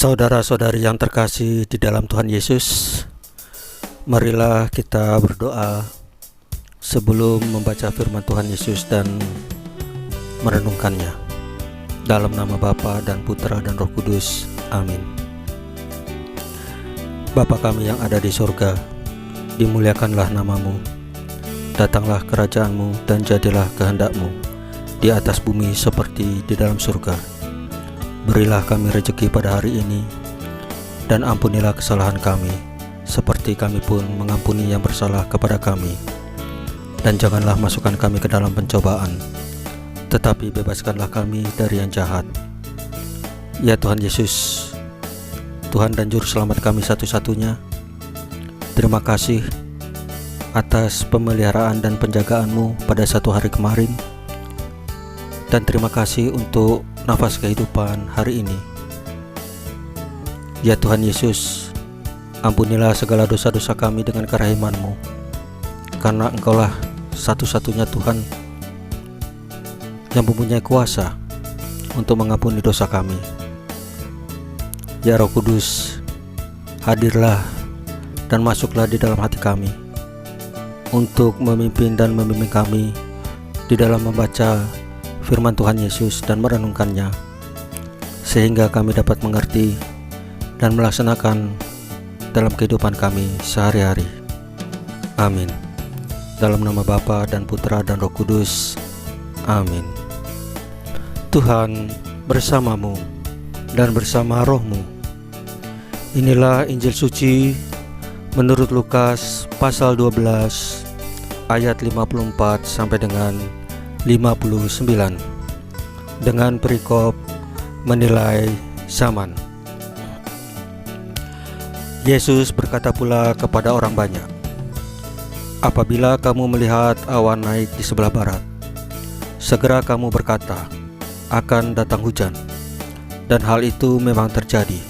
Saudara-saudari yang terkasih di dalam Tuhan Yesus, marilah kita berdoa sebelum membaca firman Tuhan Yesus dan merenungkannya. Dalam nama Bapa dan Putra dan Roh Kudus, amin. Bapa kami yang ada di surga, dimuliakanlah namamu. Datanglah kerajaanmu dan jadilah kehendakmu di atas bumi seperti di dalam surga. Berilah kami rezeki pada hari ini, dan ampunilah kesalahan kami, seperti kami pun mengampuni yang bersalah kepada kami. Dan janganlah masukkan kami ke dalam pencobaan, tetapi bebaskanlah kami dari yang jahat. Ya Tuhan Yesus, Tuhan dan Juru Selamat kami satu-satunya, terima kasih atas pemeliharaan dan penjagaan-Mu pada satu hari kemarin. Dan terima kasih untuk nafas kehidupan hari ini. Ya Tuhan Yesus, ampunilah segala dosa-dosa kami dengan kerahiman-Mu, karena Engkaulah satu-satunya Tuhan yang mempunyai kuasa untuk mengampuni dosa kami. Ya Roh Kudus, hadirlah dan masuklah di dalam hati kami untuk memimpin dan membimbing kami di dalam membaca firman Tuhan Yesus dan merenungkannya, sehingga kami dapat mengerti dan melaksanakan dalam kehidupan kami sehari-hari. Amin. Dalam nama Bapa dan Putra dan Roh Kudus, amin. Tuhan bersamamu dan bersama rohmu. Inilah Injil suci menurut Lukas pasal 12 ayat 54 sampai dengan 59 dengan perikop menilai zaman. Yesus berkata pula kepada orang banyak, apabila kamu melihat awan naik di sebelah barat, segera kamu berkata, akan datang hujan, dan hal itu memang terjadi.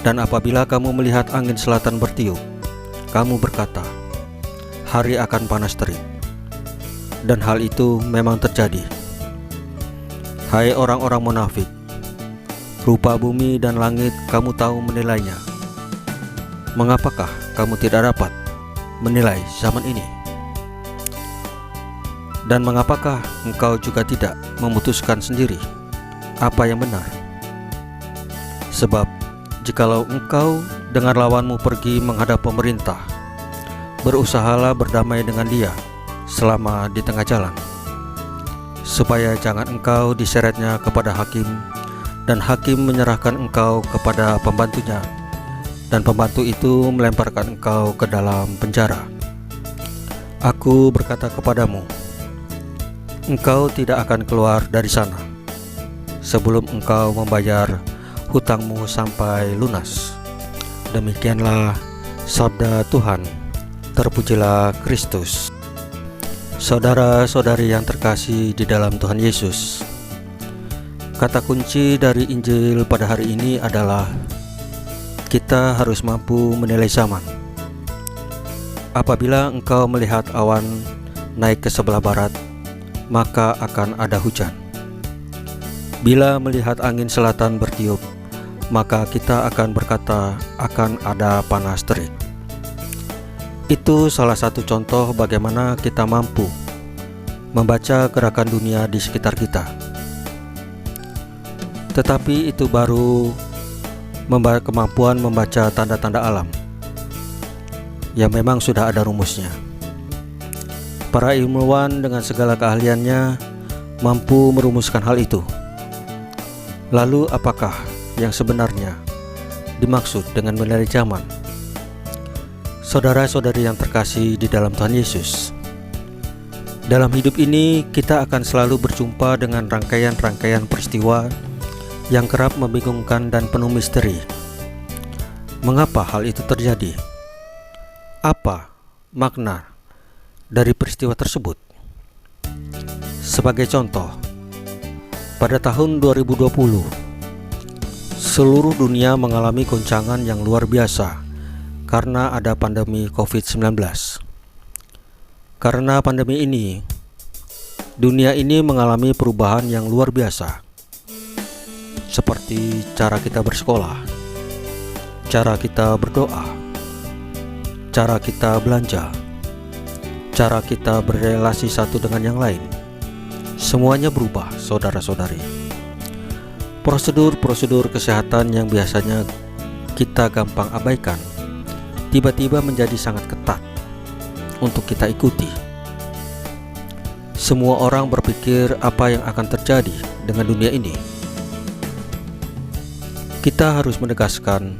Dan apabila kamu melihat angin selatan bertiup, kamu berkata, hari akan panas terik, dan hal itu memang terjadi. Hai orang-orang munafik, rupa bumi dan langit kamu tahu menilainya. Mengapakah kamu tidak dapat menilai zaman ini? Dan mengapakah engkau juga tidak memutuskan sendiri apa yang benar? Sebab jikalau engkau dengan lawanmu pergi menghadap pemerintah, berusahalah berdamai dengan dia selama di tengah jalan, supaya jangan engkau diseretnya kepada hakim, dan hakim menyerahkan engkau kepada pembantunya, dan pembantu itu melemparkan engkau ke dalam penjara. Aku berkata kepadamu, engkau tidak akan keluar dari sana sebelum engkau membayar hutangmu sampai lunas. Demikianlah sabda Tuhan. Terpujilah Kristus. Saudara-saudari yang terkasih di dalam Tuhan Yesus, kata kunci dari Injil pada hari ini adalah kita harus mampu menilai zaman. Apabila engkau melihat awan naik ke sebelah barat, maka akan ada hujan. Bila melihat angin selatan bertiup, maka kita akan berkata akan ada panas terik. Itu salah satu contoh bagaimana kita mampu membaca gerakan dunia di sekitar kita. Tetapi itu baru kemampuan membaca tanda-tanda alam yang memang sudah ada rumusnya. Para ilmuwan dengan segala keahliannya mampu merumuskan hal itu. Lalu apakah yang sebenarnya dimaksud dengan menilai zaman? Saudara-saudari yang terkasih di dalam Tuhan Yesus, dalam hidup ini kita akan selalu berjumpa dengan rangkaian-rangkaian peristiwa yang kerap membingungkan dan penuh misteri. Mengapa hal itu terjadi? Apa makna dari peristiwa tersebut? Sebagai contoh, pada tahun 2020, seluruh dunia mengalami goncangan yang luar biasa karena ada pandemi COVID-19. Karena pandemi ini, dunia ini mengalami perubahan yang luar biasa. seperti cara kita bersekolah, cara kita berdoa, cara kita belanja, cara kita berrelasi satu dengan yang lain. Semuanya berubah, saudara-saudari. Prosedur-prosedur kesehatan yang biasanya kita gampang abaikan tiba-tiba menjadi sangat ketat untuk kita ikuti. Semua orang berpikir apa yang akan terjadi dengan dunia ini. Kita harus menegaskan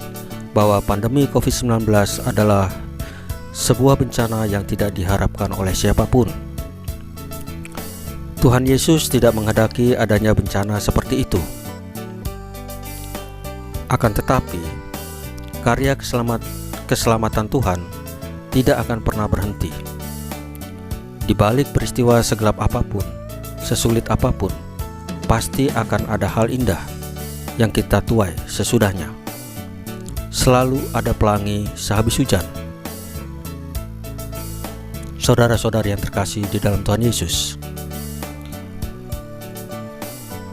bahwa pandemi COVID-19 adalah sebuah bencana yang tidak diharapkan oleh siapapun. Tuhan Yesus tidak menghendaki adanya bencana seperti itu. Akan tetapi, karya keselamatan Tuhan tidak akan pernah berhenti. Di balik peristiwa segelap apapun, sesulit apapun, pasti akan ada hal indah yang kita tuai sesudahnya. Selalu ada pelangi sehabis hujan. Saudara-saudari yang terkasih di dalam Tuhan Yesus,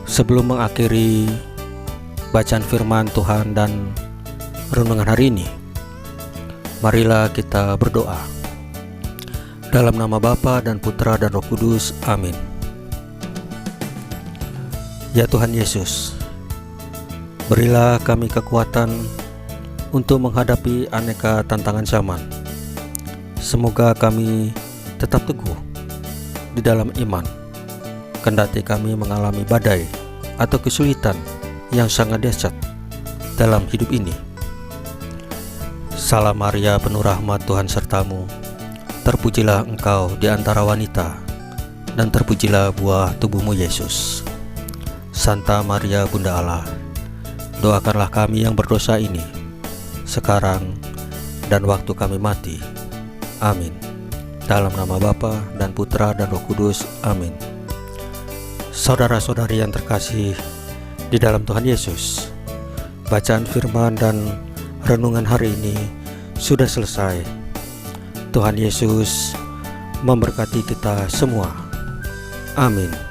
sebelum mengakhiri bacaan firman Tuhan dan renungan hari ini, marilah kita berdoa. Dalam nama Bapa dan Putra dan Roh Kudus, amin. Ya Tuhan Yesus, berilah kami kekuatan untuk menghadapi aneka tantangan zaman. Semoga kami tetap teguh di dalam iman, kendati kami mengalami badai atau kesulitan yang sangat dahsyat dalam hidup ini. Salam Maria, penuh rahmat, Tuhan sertamu. Terpujilah engkau di antara wanita, dan terpujilah buah tubuhmu Yesus. Santa Maria Bunda Allah, doakanlah kami yang berdosa ini, sekarang dan waktu kami mati. Amin. Dalam nama Bapa dan Putra dan Roh Kudus, amin. Saudara-saudari yang terkasih di dalam Tuhan Yesus, bacaan firman dan renungan hari ini sudah selesai. Tuhan Yesus memberkati kita semua. Amin.